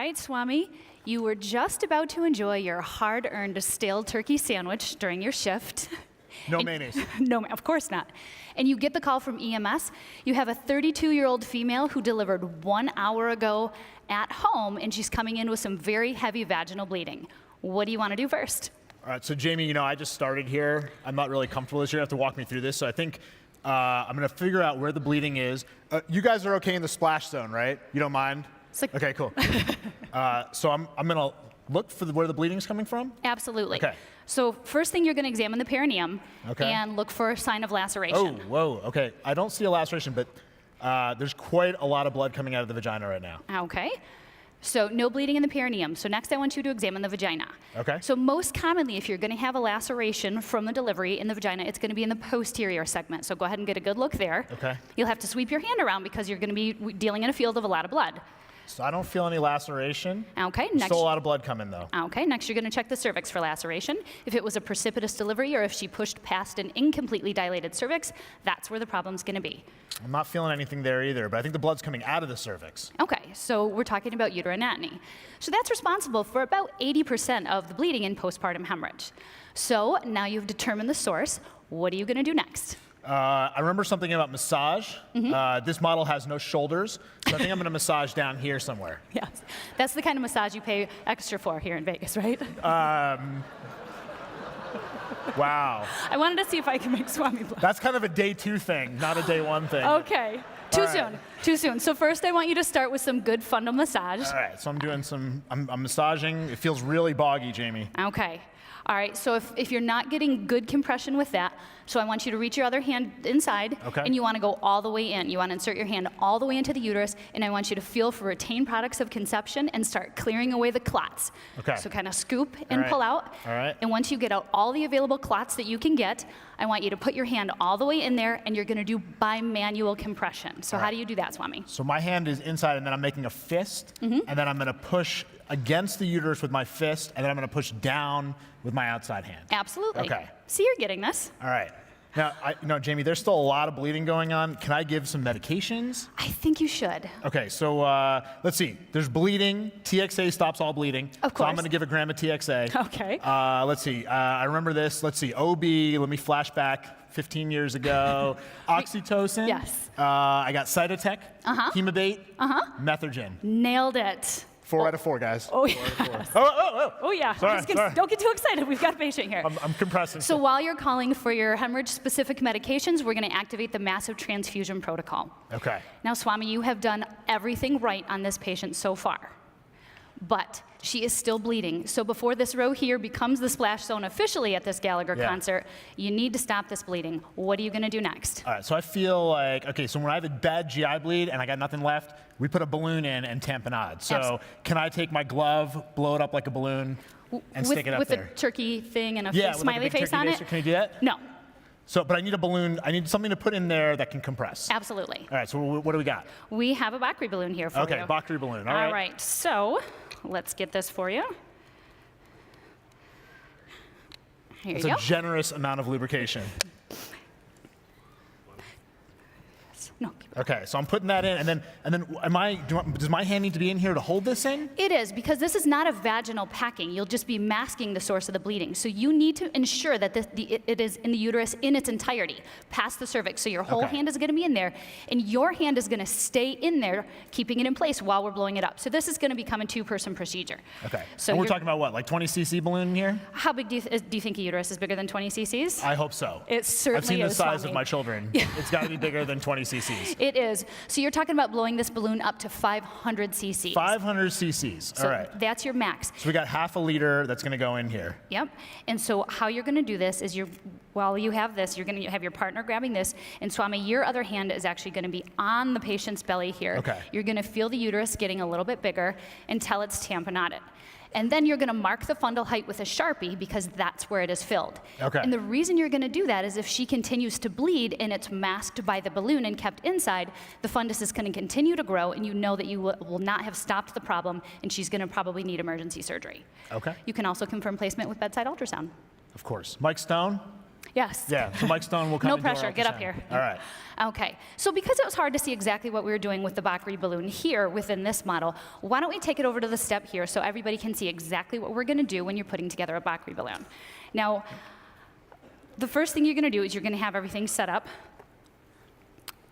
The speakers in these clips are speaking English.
right, Swami, you were just about to enjoy your hard-earned stale turkey sandwich during your shift. No mayonnaise. No, of course not. And you get the call from EMS. You have a 32-year-old female who delivered 1 hour ago at home, and she's coming in with some very heavy vaginal bleeding. What do you want to do first? All right, so Jamie, you know, I just started here. I'm not really comfortable this year. You have to walk me through this. So I think I'm going to figure out where the bleeding is. You guys are okay in the splash zone, right? You don't mind? Okay, cool. So I'm going to look for where the bleeding's coming from? Absolutely. Okay. So first thing, you're going to examine the perineum and look for a sign of laceration. Oh, whoa, okay. I don't see a laceration, but there's quite a lot of blood coming out of the vagina right now. Okay. So no bleeding in the perineum. So next I want you to examine the vagina. Okay. So most commonly, if you're going to have a laceration from the delivery in the vagina, it's going to be in the posterior segment. So go ahead and get a good look there. Okay. You'll have to sweep your hand around because you're going to be dealing in a field of a lot of blood. So I don't feel any laceration. Okay. There's still a lot of blood coming, though. Okay. Next, you're going to check the cervix for laceration. If it was a precipitous delivery or if she pushed past an incompletely dilated cervix, that's where the problem's going to be. I'm not feeling anything there either, but I think the blood's coming out of the cervix. Okay, so we're talking about uteroanatomy. So that's responsible for about 80% of the bleeding in postpartum hemorrhage. So now you've determined the source. What are you going to do next? I remember something about massage. This model has no shoulders, so I think I'm going to massage down here somewhere. Yes, that's the kind of massage you pay extra for here in Vegas, right? Wow. I wanted to see if I can make Swami blush. That's kind of a day 2 thing, not a day 1 thing. Okay, too soon. So first I want you to start with some good fundal massage. All right, so I'm doing I'm massaging. It feels really boggy, Jamie. Okay. All right, so if you're not getting good compression with that, so I want you to reach your other hand inside, and you want to go all the way in. You want to insert your hand all the way into the uterus, and I want you to feel for retained products of conception and start clearing away the clots. Okay. So kind of scoop and pull out. All right. And once you get out all the available clots that you can get, I want you to put your hand all the way in there, and you're going to do bimanual compression. So how do you do that, Swami? So my hand is inside, and then I'm making a fist, and then I'm going to push against the uterus with my fist, and then I'm going to push down with my outside hand. Absolutely. Okay. See, you're getting this. All right. Now, Jamie, there's still a lot of bleeding going on. Can I give some medications? I think you should. Okay, so let's see. There's bleeding. TXA stops all bleeding. Of course. So I'm going to give a gram of TXA. Okay. Let's see. I remember this. Let's see. OB. Let me flash back 15 years ago. Oxytocin. Yes. I got Cytotec. Hemabate. Methergin. Nailed it. 4 out of 4, guys. Oh, yeah. 4 out of 4. Oh, yeah. Sorry. Don't get too excited. We've got a patient here. I'm compressing. So while you're calling for your hemorrhage-specific medications, we're going to activate the massive transfusion protocol. Okay. Now, Swami, you have done everything right on this patient so far. But she is still bleeding. So before this row here becomes the splash zone officially at this Gallagher concert, you need to stop this bleeding. What are you going to do next? All right, so I feel like, okay, so when I have a bad GI bleed and I got nothing left, we put a balloon in and tamponade. So can I take my glove, blow it up like a balloon, and stick it up there? With a turkey thing and a smiley like a big face on turkey it? Can you do that? No. So, but I need a balloon. I need something to put in there that can compress. Absolutely. All right, so what do we got? We have a Bakri balloon here for you. Okay, Bakri balloon. All right. All right, so let's get this for you. Here you go. It's a generous amount of lubrication. No. Okay, so I'm putting that in, and then does my hand need to be in here to hold this in? It is, because this is not a vaginal packing. You'll just be masking the source of the bleeding. So you need to ensure that it is in the uterus in its entirety, past the cervix. So your whole hand is going to be in there, and your hand is going to stay in there, keeping it in place while we're blowing it up. So this is going to become a 2-person procedure. Okay. So and we're talking about what, like 20 cc balloon here? How big do you think a uterus is bigger than 20 cc's? I hope so. It certainly is. I've seen the size Swami. of my children. It's got to be bigger than 20 cc's. It is. So you're talking about blowing this balloon up to 500 cc's. 500 cc's. So all right. That's your max. So we got half a liter that's going to go in here. Yep. And so how you're going to do this is while you have this, you're going to have your partner grabbing this, and Swami, your other hand is actually going to be on the patient's belly here. Okay. You're going to feel the uterus getting a little bit bigger until it's tamponaded. And then you're going to mark the fundal height with a Sharpie because that's where it is filled. Okay. And the reason you're going to do that is if she continues to bleed and it's masked by the balloon and kept inside, the fundus is going to continue to grow, and you know that you will not have stopped the problem, and she's going to probably need emergency surgery. Okay. You can also confirm placement with bedside ultrasound. Of course. Mike Stone? Yes. Yeah, so Mike Stone will come No and do our pressure, get up ultrasound. here. All right. Okay, so because it was hard to see exactly what we were doing with the Bakri balloon here within this model, why don't we take it over to the step here so everybody can see exactly what we're gonna do when you're putting together a Bakri balloon. Now, the first thing you're gonna do is you're gonna have everything set up.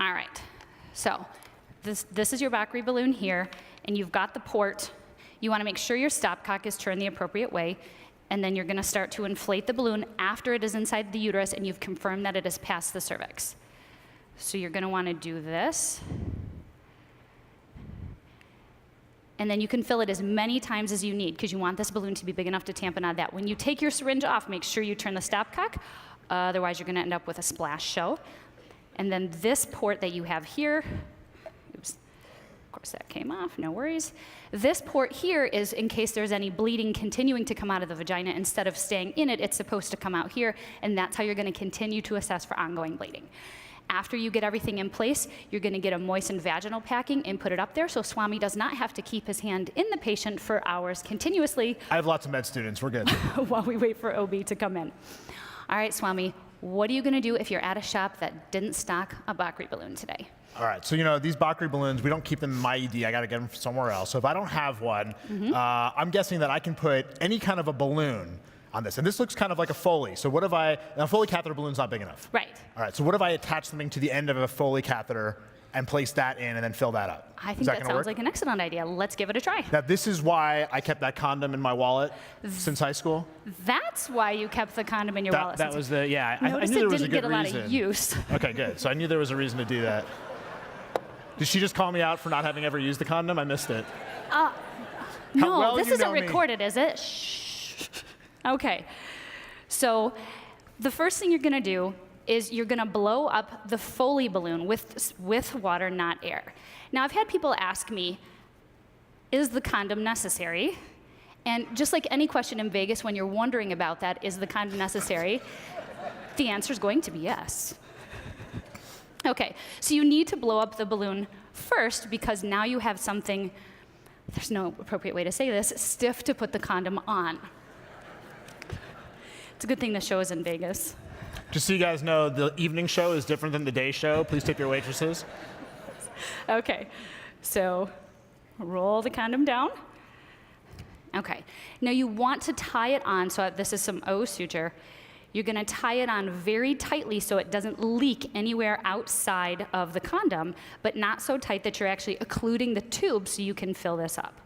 All right, so this is your Bakri balloon here, and you've got the port. You wanna make sure your stopcock is turned the appropriate way, and then you're gonna start to inflate the balloon after it is inside the uterus and you've confirmed that it is past the cervix. So you're gonna wanna do this. And then you can fill it as many times as you need because you want this balloon to be big enough to tamp on that. When you take your syringe off, make sure you turn the stopcock, otherwise you're gonna end up with a splash show. And then this port that you have here, oops, of course that came off, no worries. This port here is in case there's any bleeding continuing to come out of the vagina. Instead of staying in it, it's supposed to come out here, and that's how you're gonna continue to assess for ongoing bleeding. After you get everything in place, you're gonna get a moistened vaginal packing and put it up there so Swami does not have to keep his hand in the patient for hours continuously. I have lots of med students, we're good. While we wait for OB to come in. All right, Swami, what are you gonna do if you're at a shop that didn't stock a Bakri balloon today? All right, so you know, these Bakri balloons, we don't keep them in my ED, I gotta get them somewhere else. So if I don't have one, I'm guessing that I can put any kind of a balloon on this. And this looks kind of like a Foley. So what if a Foley catheter balloon's not big enough. Right. All right, so what if I attach something to the end of a Foley catheter and place that in and then fill that up? I think that sounds like an excellent idea. Let's give it a try. Now this is why I kept that condom in my wallet since high school. That's why you kept the condom in your wallet. That was the, yeah, I Notice knew there it was a didn't good get a reason. lot of use. Okay, good. So I knew there was a reason to do that. Did she just call me out for not having ever used the condom? I missed it. No, well this you isn't know me. recorded, is it? Shh. Okay. So the first thing you're gonna do is you're gonna blow up the Foley balloon with water, not air. Now, I've had people ask me, is the condom necessary? And just like any question in Vegas, when you're wondering about that, is the condom necessary? The answer is going to be yes. Okay, so you need to blow up the balloon first because now you have something, there's no appropriate way to say this, stiff to put the condom on. It's a good thing the show is in Vegas. Just so you guys know, the evening show is different than the day show. Please tip your waitresses. Okay, so roll the condom down. Okay, now you want to tie it on, so this is some O suture. You're gonna tie it on very tightly so it doesn't leak anywhere outside of the condom, but not so tight that you're actually occluding the tube so you can fill this up.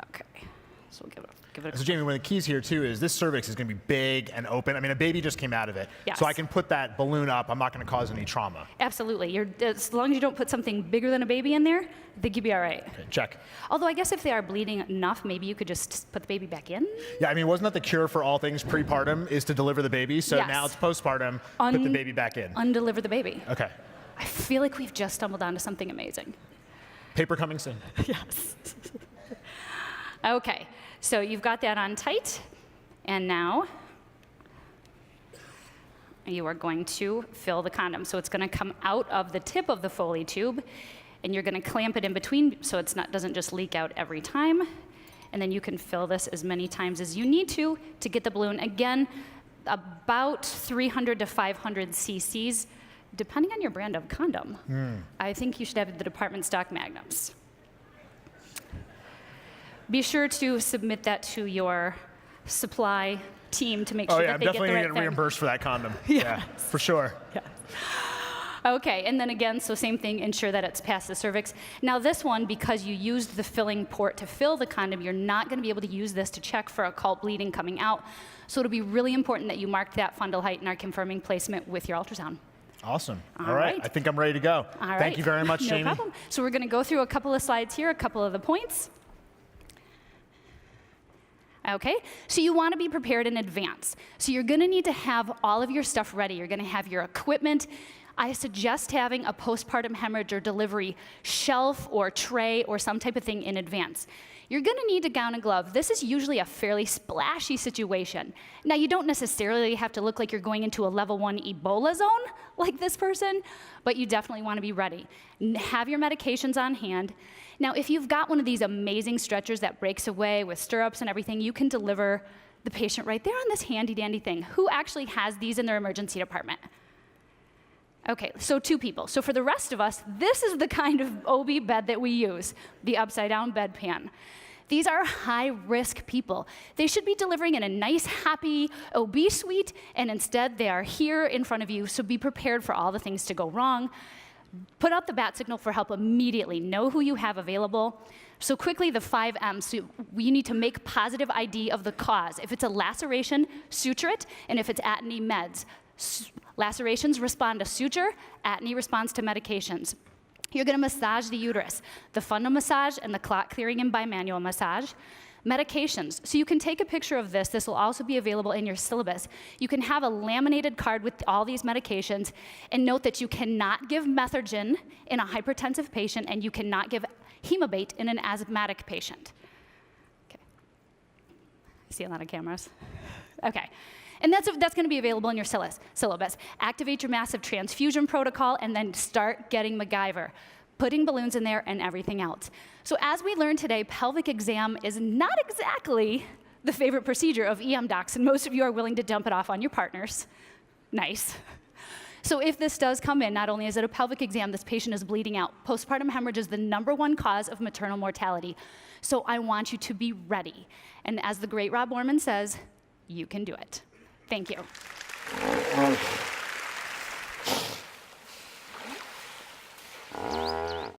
Okay, so we'll give it a So Jamie, one of the keys here too is this cervix is gonna be big and open. I mean, a baby just came out of it. Yes. So I can put that balloon up, I'm not gonna cause any trauma. Absolutely, as long as you don't put something bigger than a baby in there, I think you'll be all right. Okay, check. Although I guess if they are bleeding enough, maybe you could just put the baby back in? Yeah, I mean, wasn't that the cure for all things prepartum is to deliver the baby? So Yes. now it's postpartum, put the baby back in. Undeliver the baby. Okay. I feel like we've just stumbled onto something amazing. Paper coming soon. Yes. Okay, so you've got that on tight, and now you are going to fill the condom. So it's gonna come out of the tip of the Foley tube, and you're gonna clamp it in between so it doesn't just leak out every time. And then you can fill this as many times as you need to get the balloon. Again, about 300 to 500 cc's, depending on your brand of condom. I think you should have the department stock magnums. Be sure to submit that to your supply team to make sure that they get the right thing. I'm definitely gonna get reimbursed for that condom. Yeah, for sure. Yeah. Okay, and then again, so same thing, ensure that it's past the cervix. Now this one, because you used the filling port to fill the condom, you're not gonna be able to use this to check for occult bleeding coming out. So it'll be really important that you mark that fundal height in our confirming placement with your ultrasound. Awesome. All right. I think I'm ready to go. All right. Thank you very much, Jamie. No problem. So we're gonna go through a couple of slides here, a couple of the points. Okay, so you want to be prepared in advance. So you're going to need to have all of your stuff ready. You're going to have your equipment. I suggest having a postpartum hemorrhage or delivery shelf or tray or some type of thing in advance. You're going to need a gown and glove. This is usually a fairly splashy situation. Now, you don't necessarily have to look like you're going into a level 1 Ebola zone like this person, but you definitely want to be ready. Have your medications on hand. Now, if you've got one of these amazing stretchers that breaks away with stirrups and everything, you can deliver The patient right there on this handy dandy thing. Who actually has these in their emergency department? Okay, so 2 people. So for the rest of us, this is the kind of OB bed that we use, the upside-down bedpan. These are high-risk people. They should be delivering in a nice, happy OB suite, and instead they are here in front of you, so be prepared for all the things to go wrong. Put out the bat signal for help immediately. Know who you have available. So quickly, the 5 M's. So you need to make positive ID of the cause. If it's a laceration, suture it, and if it's at-knee meds. Lacerations respond to suture, at-knee responds to medications. You're going to massage the uterus, the fundal massage and the clot clearing and bimanual massage. Medications. So you can take a picture of this. This will also be available in your syllabus. You can have a laminated card with all these medications, and note that you cannot give Methergin in a hypertensive patient, and you cannot give Hemabate in an asthmatic patient. Okay. I see a lot of cameras. Okay. And that's going to be available in your syllabus. Activate your massive transfusion protocol, and then start getting MacGyver, putting balloons in there and everything else. So as we learned today, pelvic exam is not exactly the favorite procedure of EM docs, and most of you are willing to dump it off on your partners. Nice. So if this does come in, not only is it a pelvic exam, this patient is bleeding out. Postpartum hemorrhage is the #1 cause of maternal mortality. So I want you to be ready. And as the great Rob Orman says, you can do it. Thank you.